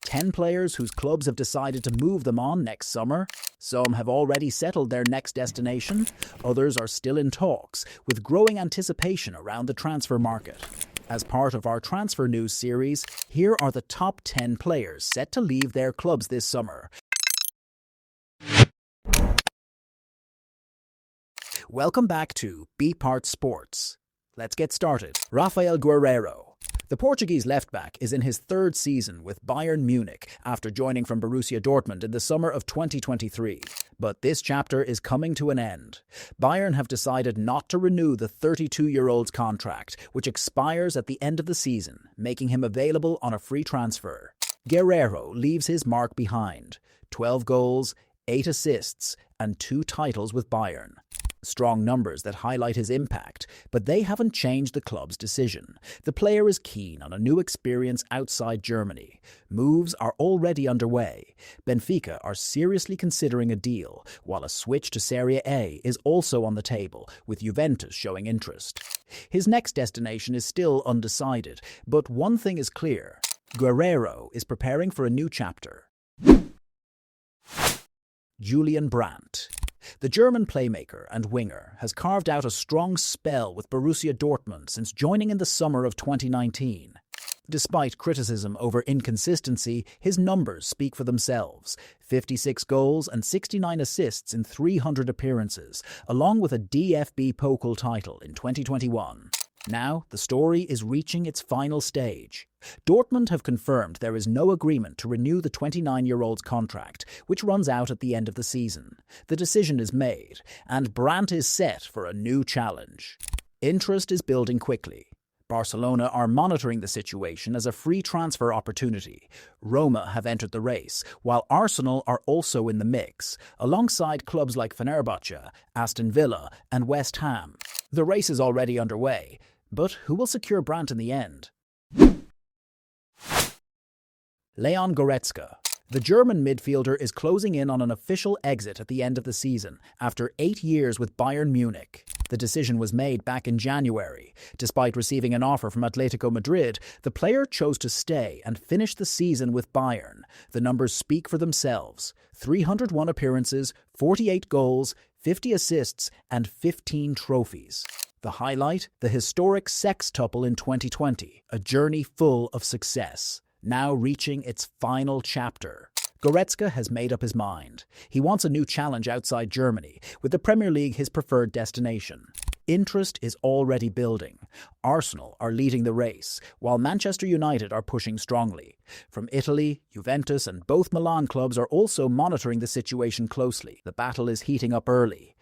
10 players whose clubs have decided to move them on next summer. Some have already settled their next destination, others are still in talks, with growing anticipation around the transfer market. As part of our transfer news series, here are the top 10 players set to leave their clubs this summer. Welcome back to B-Part Sports. Let's get started. Raphael Guerrero. The Portuguese left-back is in his third season with Bayern Munich after joining from Borussia Dortmund in the summer of 2023. But this chapter is coming to an end. Bayern have decided not to renew the 32-year-old's contract, which expires at the end of the season, making him available on a free transfer. Guerreiro leaves his mark behind. 12 goals, 8 assists, and 2 titles with Bayern. Strong numbers that highlight his impact, but they haven't changed the club's decision. The player is keen on a new experience outside Germany. Moves are already underway. Benfica are seriously considering a deal, while a switch to Serie A is also on the table, with Juventus showing interest. His next destination is still undecided, but one thing is clear. Guerreiro is preparing for a new chapter. Julian Brandt. The German playmaker and winger has carved out a strong spell with Borussia Dortmund since joining in the summer of 2019. Despite criticism over inconsistency, his numbers speak for themselves. 56 goals and 69 assists in 300 appearances, along with a DFB Pokal title in 2021. Now, the story is reaching its final stage. Dortmund have confirmed there is no agreement to renew the 29-year-old's contract, which runs out at the end of the season. The decision is made, and Brandt is set for a new challenge. Interest is building quickly. Barcelona are monitoring the situation as a free transfer opportunity. Roma have entered the race, while Arsenal are also in the mix, alongside clubs like Fenerbahce, Aston Villa, and West Ham. The race is already underway, but who will secure Brandt in the end? Leon Goretzka. The German midfielder is closing in on an official exit at the end of the season, after 8 years with Bayern Munich. The decision was made back in January. Despite receiving an offer from Atletico Madrid, the player chose to stay and finish the season with Bayern. The numbers speak for themselves. 301 appearances, 48 goals, 50 assists, and 15 trophies. The highlight? The historic sextuple in 2020, a journey full of success, now reaching its final chapter. Goretzka has made up his mind. He wants a new challenge outside Germany, with the Premier League his preferred destination. Interest is already building. Arsenal are leading the race, while Manchester United are pushing strongly. From Italy, Juventus and both Milan clubs are also monitoring the situation closely. The battle is heating up early.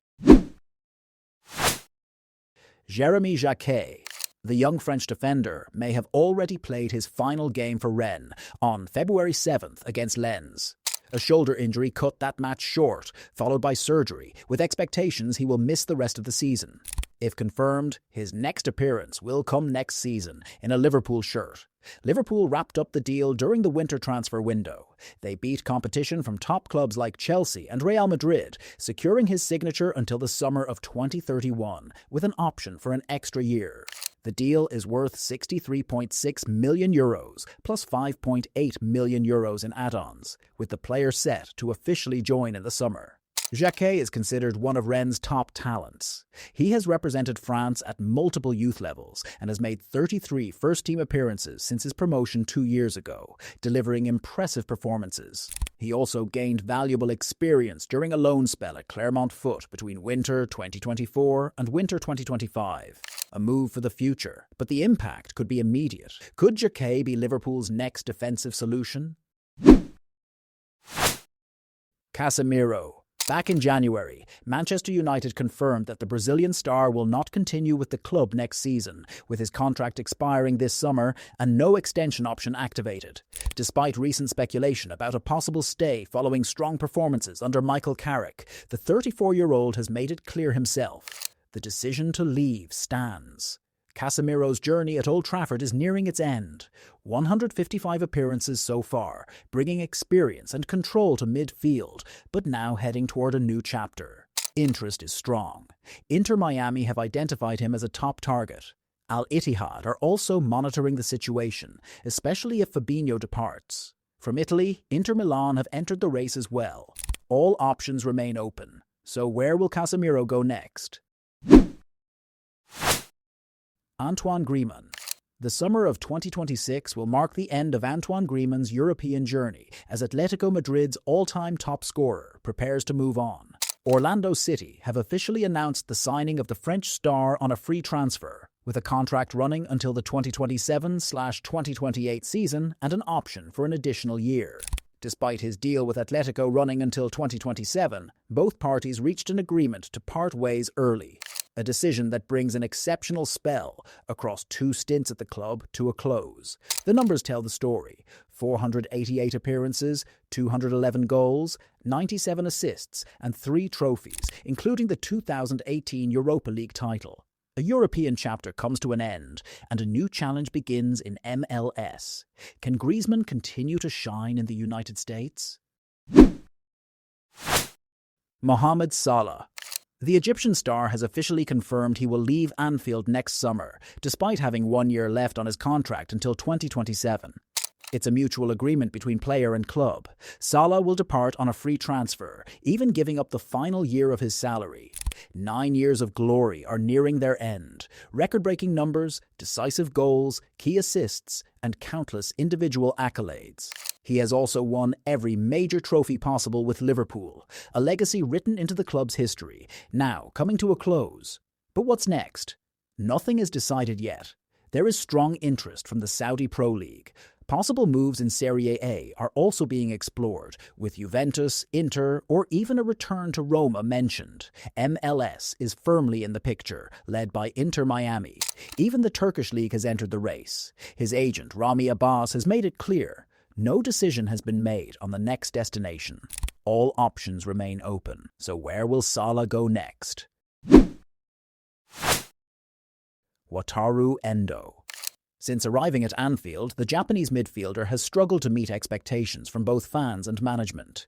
Jérémy Jacquet. The young French defender may have already played his final game for Rennes on February 7th against Lens. A shoulder injury cut that match short, followed by surgery, with expectations he will miss the rest of the season. If confirmed, his next appearance will come next season in a Liverpool shirt. Liverpool wrapped up the deal during the winter transfer window. They beat competition from top clubs like Chelsea and Real Madrid, securing his signature until the summer of 2031, with an option for an extra year. The deal is worth €63.6 million, plus €5.8 million in add-ons, with the player set to officially join in the summer. Jacquet is considered one of Rennes' top talents. He has represented France at multiple youth levels and has made 33 first-team appearances since his promotion 2 years ago, delivering impressive performances. He also gained valuable experience during a loan spell at Clermont Foot between winter 2024 and winter 2025. A move for the future, but the impact could be immediate. Could Jacquet be Liverpool's next defensive solution? Casemiro. Back in January, Manchester United confirmed that the Brazilian star will not continue with the club next season, with his contract expiring this summer and no extension option activated. Despite recent speculation about a possible stay following strong performances under Michael Carrick, the 34-year-old has made it clear himself. The decision to leave stands. Casemiro's journey at Old Trafford is nearing its end. 155 appearances so far, bringing experience and control to midfield, but now heading toward a new chapter. Interest is strong. Inter Miami have identified him as a top target. Al Ittihad are also monitoring the situation, especially if Fabinho departs. From Italy, Inter Milan have entered the race as well. All options remain open. So where will Casemiro go next? Antoine Griezmann. The summer of 2026 will mark the end of Antoine Griezmann's European journey as Atletico Madrid's all-time top scorer prepares to move on. Orlando City have officially announced the signing of the French star on a free transfer, with a contract running until the 2027/2028 season and an option for an additional year. Despite his deal with Atletico running until 2027, both parties reached an agreement to part ways early, a decision that brings an exceptional spell across 2 stints at the club to a close. The numbers tell the story: 488 appearances, 211 goals, 97 assists, and 3 trophies, including the 2018 Europa League title. A European chapter comes to an end, and a new challenge begins in MLS. Can Griezmann continue to shine in the United States? Mohamed Salah. The Egyptian star has officially confirmed he will leave Anfield next summer, despite having 1 year left on his contract until 2027. It's a mutual agreement between player and club. Salah will depart on a free transfer, even giving up the final year of his salary. 9 years of glory are nearing their end. Record-breaking numbers, decisive goals, key assists, and countless individual accolades. He has also won every major trophy possible with Liverpool, a legacy written into the club's history, now coming to a close. But what's next? Nothing is decided yet. There is strong interest from the Saudi Pro League. Possible moves in Serie A are also being explored, with Juventus, Inter, or even a return to Roma mentioned. MLS is firmly in the picture, led by Inter Miami. Even the Turkish league has entered the race. His agent, Rami Abbas, has made it clear: no decision has been made on the next destination. All options remain open. So where will Salah go next? Wataru Endo. Since arriving at Anfield, the Japanese midfielder has struggled to meet expectations from both fans and management.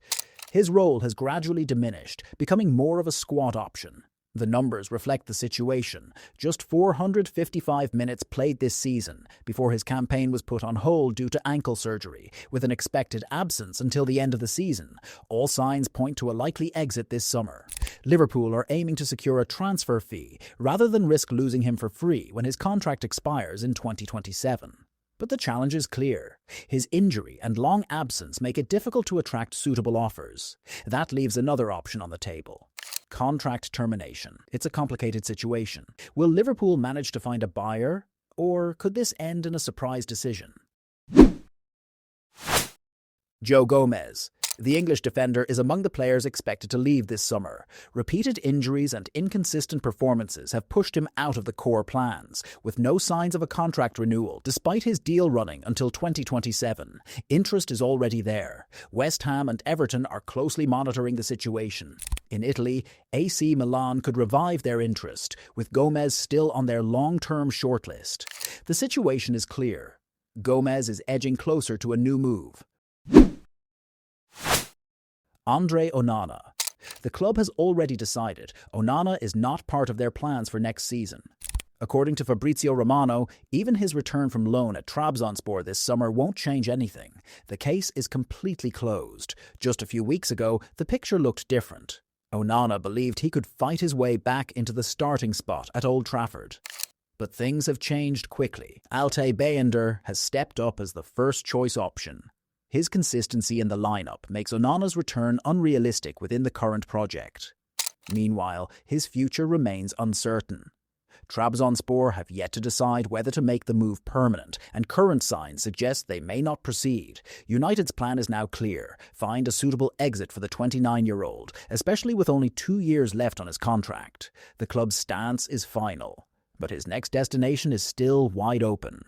His role has gradually diminished, becoming more of a squad option. The numbers reflect the situation. Just 455 minutes played this season before his campaign was put on hold due to ankle surgery, with an expected absence until the end of the season. All signs point to a likely exit this summer. Liverpool are aiming to secure a transfer fee rather than risk losing him for free when his contract expires in 2027. But the challenge is clear. His injury and long absence make it difficult to attract suitable offers. That leaves another option on the table: contract termination. It's a complicated situation. Will Liverpool manage to find a buyer, or could this end in a surprise decision? Joe Gomez. The English defender is among the players expected to leave this summer. Repeated injuries and inconsistent performances have pushed him out of the core plans, with no signs of a contract renewal despite his deal running until 2027. Interest is already there. West Ham and Everton are closely monitoring the situation. In Italy, AC Milan could revive their interest, with Gomez still on their long-term shortlist. The situation is clear. Gomez is edging closer to a new move. André Onana. The club has already decided Onana is not part of their plans for next season. According to Fabrizio Romano, even his return from loan at Trabzonspor this summer won't change anything. The case is completely closed. Just a few weeks ago, the picture looked different. Onana believed he could fight his way back into the starting spot at Old Trafford. But things have changed quickly. Altay Bayındır has stepped up as the first-choice option. His consistency in the lineup makes Onana's return unrealistic within the current project. Meanwhile, his future remains uncertain. Trabzonspor have yet to decide whether to make the move permanent, and current signs suggest they may not proceed. United's plan is now clear: find a suitable exit for the 29-year-old, especially with only 2 years left on his contract. The club's stance is final, but his next destination is still wide open.